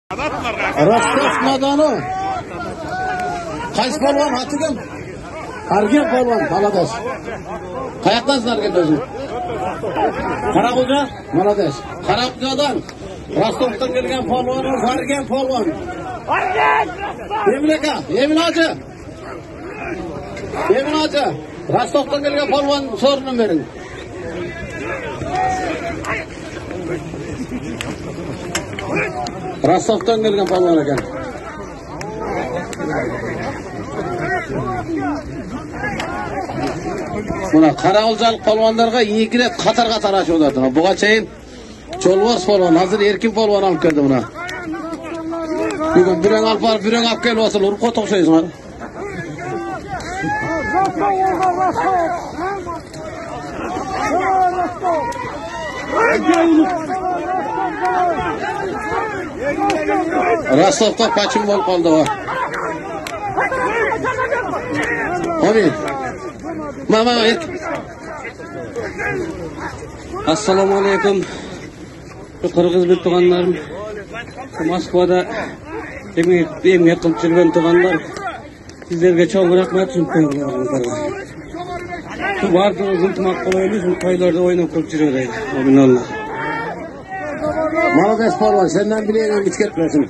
Rostov maydoni. Qaysi polvon Hatigim? Qargan polvon Baladosh. Qayoqdansizlar o'zi? Qaraqo'ja, Baladosh. Qaraqo'jadan Rostovdan kelgan polvon, Qargan polvon. Emilaka, Emilachi. Emilachi, Rostovdan kelgan polvon so'rini bering. Rostovdan kelgan polvon ekan. Buna Qaraqo'jalik polvonlarga yigirib qator-qator ashyo'lardi. Bugachayin Cho'lvoz polvon, hozir Erkin polvon olib keldi buna. Bugun birang olib borib, birang olib kelib olsa, urib qo'toqshaysizlar. Rostovda pachim bo'lib qoldi va. Amin. Mama Erkin. Assalomu alaykum. Qirg'iz bir tug'anlarim. Moskvada emgak qilib yurgan tug'anlar. Sizlarga cho'ng rahmat tushuntiringlar. Shu bardingiz iltimos qilaylik, shu to'ylarda o'ynab ko'p yuraylik. Aminalloh. Malades polvon, senden bileğine biçket versin.